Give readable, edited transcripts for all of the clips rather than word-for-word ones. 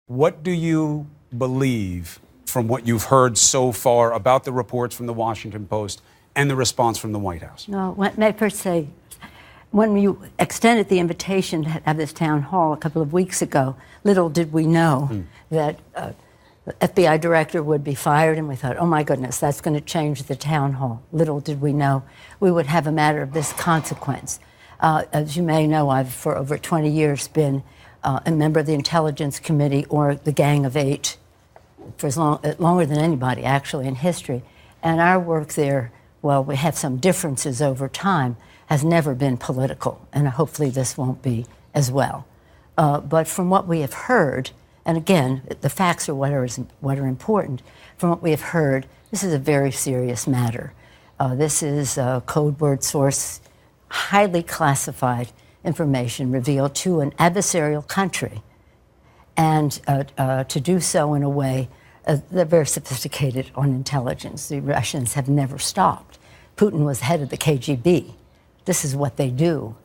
What do you believe from what you've heard so far about the reports from the Washington Post and the response from the White House? No, may I first say, when you extended the invitation to have this town hall a couple of weeks ago, little did we know that the FBI director would be fired, and we thought, oh my goodness, that's going to change the town hall. Little did we know we would have a matter of this consequence. As you may know, I've for over 20 years been a member of the Intelligence Committee, or the Gang of Eight, for longer than anybody actually in history. And our work there, while we have some differences over time, has never been political, and hopefully this won't be as well. But from what we have heard, and again, the facts are what are important, from what we have heard, this is a very serious matter. This is a code word source, highly classified information revealed to an adversarial country, and to do so in a way they're very sophisticated on intelligence. The Russians have never stopped. Putin was head of the KGB. This is what they do.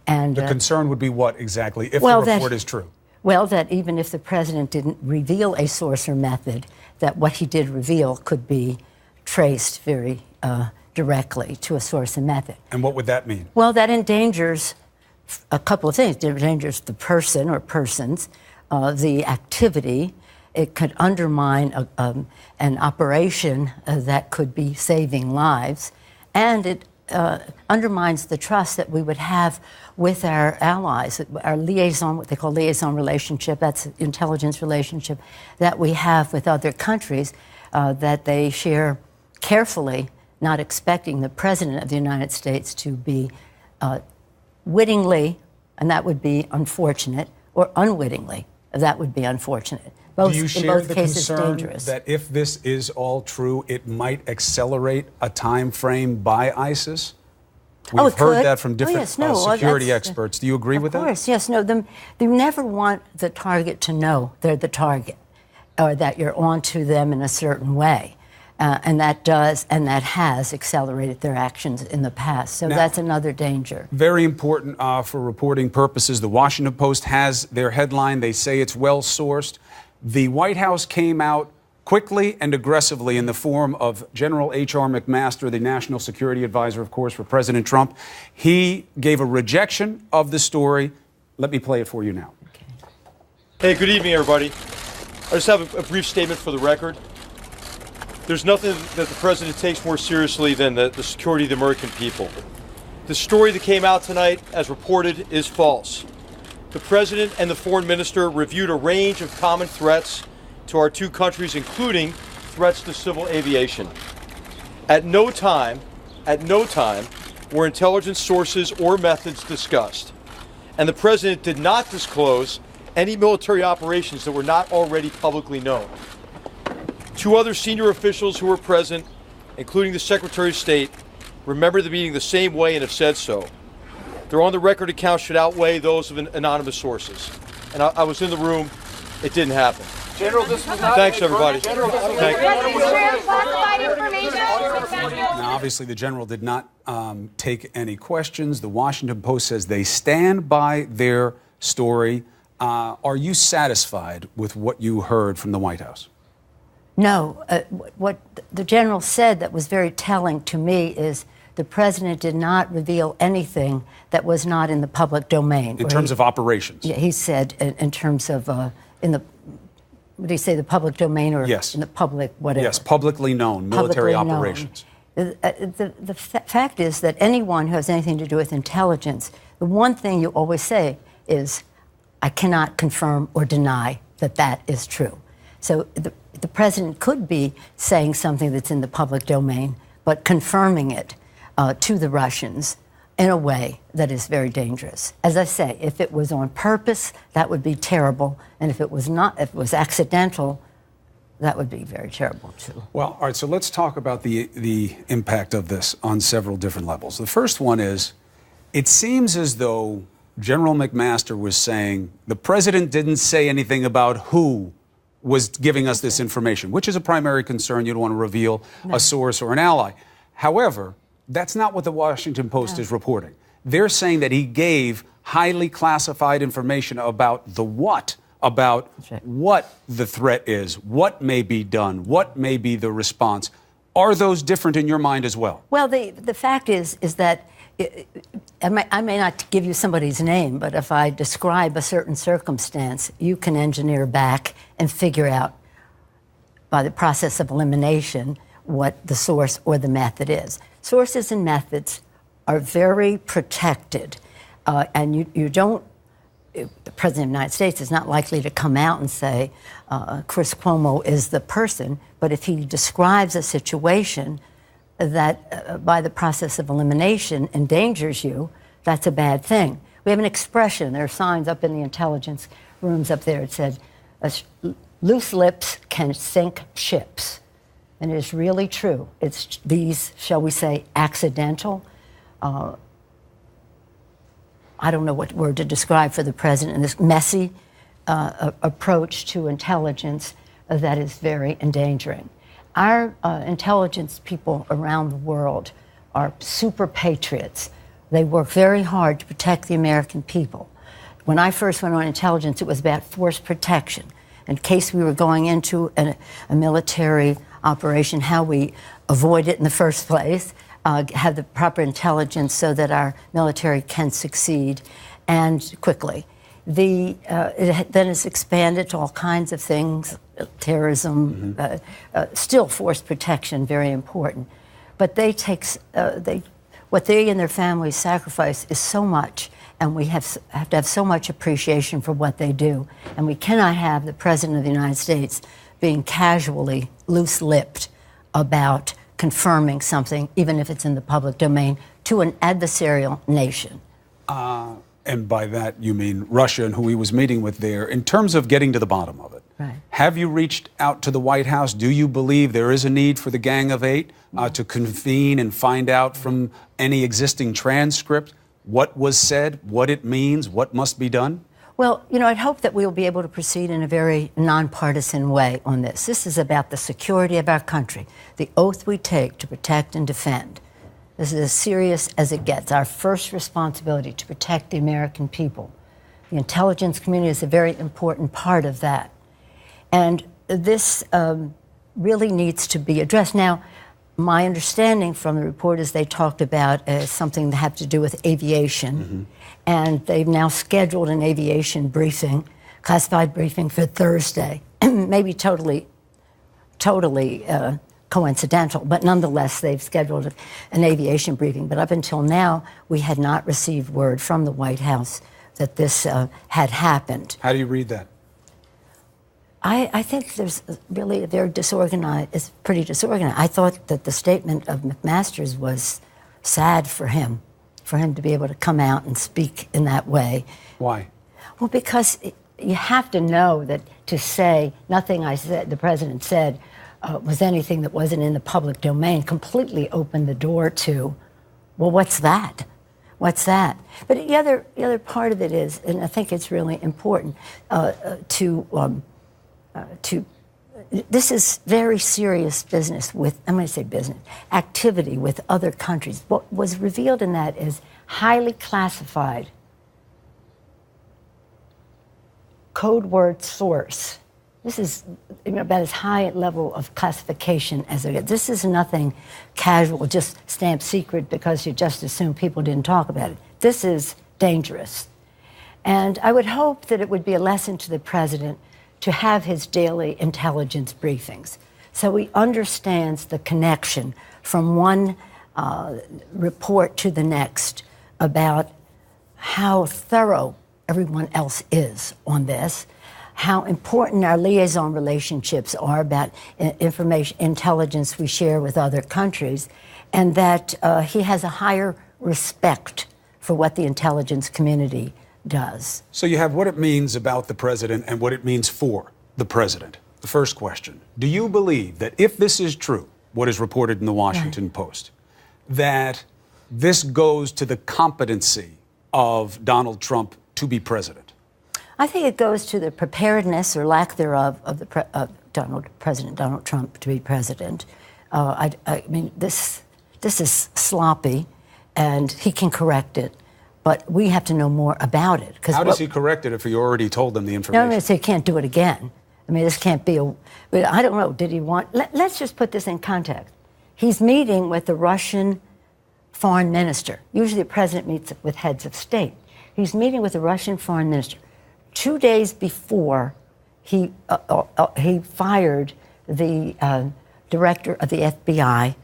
And the concern would be what exactly, if the report is true? Well, that even if the president didn't reveal a source or method, that what he did reveal could be traced very directly to a source and method. And what would that mean? Well, that endangers a couple of things. It endangers the person or persons, the activity. It could undermine an operation that could be saving lives, and it undermines the trust that we would have with our allies, our liaison, what they call liaison relationship, that's an intelligence relationship that we have with other countries, that they share carefully, not expecting the President of the United States to be wittingly, and that would be unfortunate, or unwittingly, that would be unfortunate. Both, do you share in both the cases, concern dangerous. That if this is all true, it might accelerate a time frame by ISIS? We've heard that from different security experts. Do you agree with that? Of course, yes. No, they never want the target to know they're the target, or that you're onto them in a certain way. And that has accelerated their actions in the past. So now, that's another danger. Very important for reporting purposes. The Washington Post has their headline. They say it's well-sourced. The White House came out quickly and aggressively in the form of General H.R. McMaster, the National Security Advisor, of course, for President Trump. He gave a rejection of the story. Let me play it for you now. Okay. Hey, good evening, everybody. I just have a brief statement for the record. There's nothing that the president takes more seriously than the security of the American people. The story that came out tonight, as reported, is false. The president and the foreign minister reviewed a range of common threats to our two countries, including threats to civil aviation. At no time were intelligence sources or methods discussed. And the president did not disclose any military operations that were not already publicly known. Two other senior officials who were present, including the Secretary of State, remember the meeting the same way and have said so. Their on-the-record accounts should outweigh those of anonymous sources. And I was in the room. It didn't happen. General, this was not. Thanks, everybody. General, Thank Now, obviously, the general did not take any questions. The Washington Post says they stand by their story. Are you satisfied with what you heard from the White House? No. What the general said that was very telling to me is the president did not reveal anything that was not in the public domain. In terms of operations? Yeah, he said in terms of, in the, what did he say, the public domain, or yes, in the public whatever? Yes, publicly known military operations. The fact is that anyone who has anything to do with intelligence, the one thing you always say is, I cannot confirm or deny that that is true. So the president could be saying something that's in the public domain, but confirming it to the Russians in a way that is very dangerous. As I say, if it was on purpose, that would be terrible. And if it was not, if it was accidental, that would be very terrible, too. Well, all right, so let's talk about the impact of this on several different levels. The first one is, it seems as though General McMaster was saying the president didn't say anything about who was giving us this information, which is a primary concern. You don't want to reveal a source or an ally. However, that's not what the Washington Post is reporting. They're saying that he gave highly classified information about the what about right. what the threat is, what may be done, what may be the response. Are those different in your mind as well? Well, the fact is that I may not give you somebody's name, but if I describe a certain circumstance, you can engineer back and figure out by the process of elimination what the source or the method is. Sources and methods are very protected, and you don't. The President of the United States is not likely to come out and say Chris Cuomo is the person, but if he describes a situation that by the process of elimination endangers you, that's a bad thing. We have an expression, there are signs up in the intelligence rooms up there, it said, loose lips can sink ships. And it is really true. It's these, shall we say, accidental, I don't know what word to describe for the president, and this messy approach to intelligence that is very endangering. Our intelligence people around the world are super patriots. They work very hard to protect the American people. When I first went on intelligence, it was about force protection. In case we were going into a military operation, how we avoid it in the first place, have the proper intelligence so that our military can succeed and quickly. It then is expanded to all kinds of things, terrorism, still force protection, very important. But what they and their families sacrifice is so much, and we have to have so much appreciation for what they do. And we cannot have the President of the United States being casually loose-lipped about confirming something, even if it's in the public domain, to an adversarial nation. And by that, you mean Russia and who he was meeting with there. In terms of getting to the bottom of it, right. Have you reached out to the White House? Do you believe there is a need for the Gang of Eight to convene and find out from any existing transcript what was said, what it means, what must be done? Well, you know, I'd hope that we'll be able to proceed in a very nonpartisan way on this. This is about the security of our country, the oath we take to protect and defend. This is as serious as it gets. Our first responsibility to protect the American people. The intelligence community is a very important part of that. And this really needs to be addressed. Now, my understanding from the report is they talked about something that had to do with aviation. And they've now scheduled an aviation briefing, classified briefing for Thursday. Maybe totally coincidental, but nonetheless, they've scheduled an aviation briefing. But up until now, we had not received word from the White House that this had happened. How do you read that? I think there's really, they're disorganized, it's pretty disorganized. I thought that the statement of McMaster's was sad for him to be able to come out and speak in that way. Why? Well, because you have to know that to say nothing I said, the president said, was anything that wasn't in the public domain, completely opened the door to, well, what's that? What's that? But the other part of it is, and I think it's really important, this is very serious business with, I'm going to say business, activity with other countries. What was revealed in that is highly classified code word source. This is about as high a level of classification as it is. This is nothing casual, just stamped secret because you just assume people didn't talk about it. This is dangerous. And I would hope that it would be a lesson to the president to have his daily intelligence briefings so he understands the connection from one report to the next about how thorough everyone else is on this, how important our liaison relationships are about information, intelligence we share with other countries, and that he has a higher respect for what the intelligence community does. So you have what it means about the president and what it means for the president. The first question, do you believe that if this is true, what is reported in the Washington Post, that this goes to the competency of Donald Trump to be president? I think it goes to the preparedness or lack thereof of President Donald Trump to be president. I mean, this is sloppy, and he can correct it. but we have to know more about it. How does he correct it if he already told them the information? No, he can't do it again. I mean, this can't be but I don't know, did he want, let's just put this in context. He's meeting with the Russian foreign minister. Usually the president meets with heads of state. He's meeting with the Russian foreign minister 2 days before he fired the director of the FBI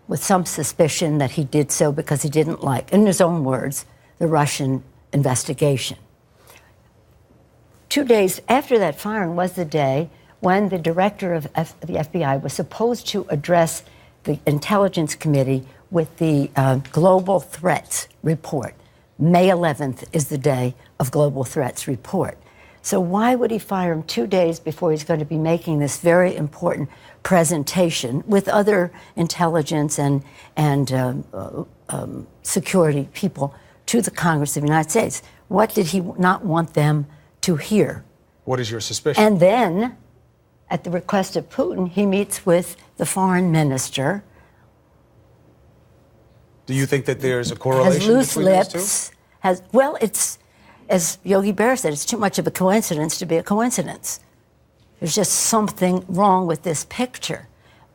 with some suspicion that he did so because he didn't like, in his own words, the Russian investigation. 2 days after that firing was the day when the director of the FBI was supposed to address the Intelligence Committee with the Global Threats Report. May 11th is the day of Global Threats Report. So why would he fire him 2 days before he's going to be making this very important presentation with other intelligence and security people to the Congress of the United States? What did he not want them to hear? What is your suspicion? And then, at the request of Putin, he meets with the foreign minister. Do you think that there's a correlation has loose between lips, those two? Well, it's, as Yogi Berra said, it's too much of a coincidence to be a coincidence. There's just something wrong with this picture.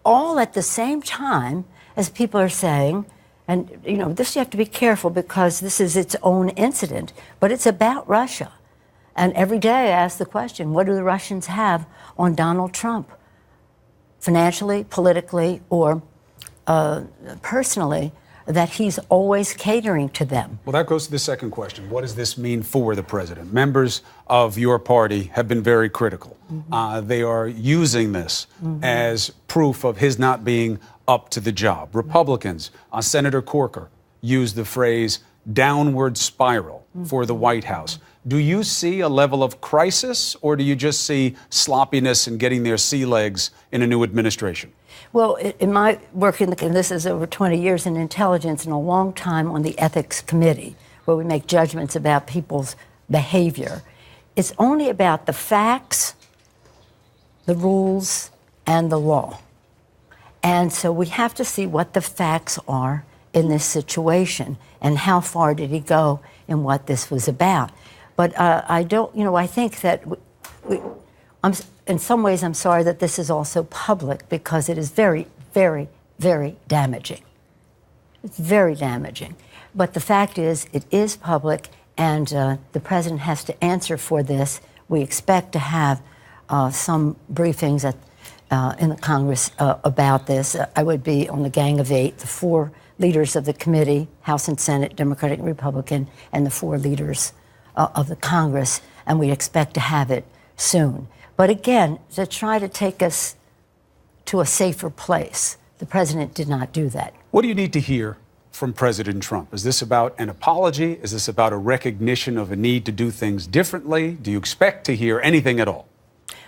All at the same time as people are saying, and you know, this you have to be careful because this is its own incident, but it's about Russia. And every day I ask the question, what do the Russians have on Donald Trump? Financially, politically, or personally, that he's always catering to them. Well, that goes to the second question. What does this mean for the president? Members of your party have been very critical. Mm-hmm. They are using this as proof of his not being up to the job. Republicans, Senator Corker, used the phrase downward spiral for the White House. Do you see a level of crisis, or do you just see sloppiness and getting their sea legs in a new administration? Well, in my work, and this is over 20 years in intelligence and a long time on the ethics committee, where we make judgments about people's behavior, it's only about the facts, the rules, and the law. And so we have to see what the facts are in this situation and how far did he go in what this was about. But I don't, you know, I think that in some ways I'm sorry that this is also public because it is very, very, very damaging. It's very damaging. But the fact is, it is public, and the president has to answer for this. We expect to have some briefings in the Congress about this. I would be on the Gang of Eight, the four leaders of the committee, House and Senate, Democratic and Republican, and the four leaders of the Congress, and we expect to have it soon. But again, to try to take us to a safer place, the president did not do that. What do you need to hear from President Trump? Is this about an apology? Is this about a recognition of a need to do things differently? Do you expect to hear anything at all?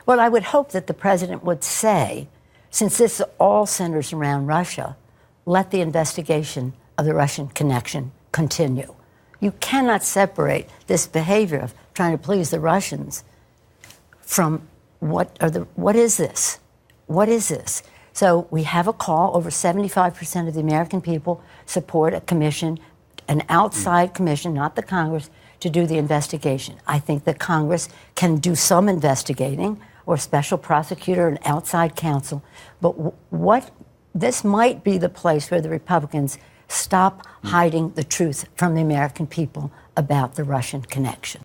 Well, I would hope that the president would say, since this all centers around Russia, let the investigation of the Russian connection continue. You cannot separate this behavior of trying to please the Russians from what is this? What is this? So we have a call. Over 75% of the American people support a commission, an outside commission, not the Congress, to do the investigation. I think the Congress can do some investigating, or a special prosecutor and outside counsel. But this might be the place where the Republicans stop hiding the truth from the American people about the Russian connection.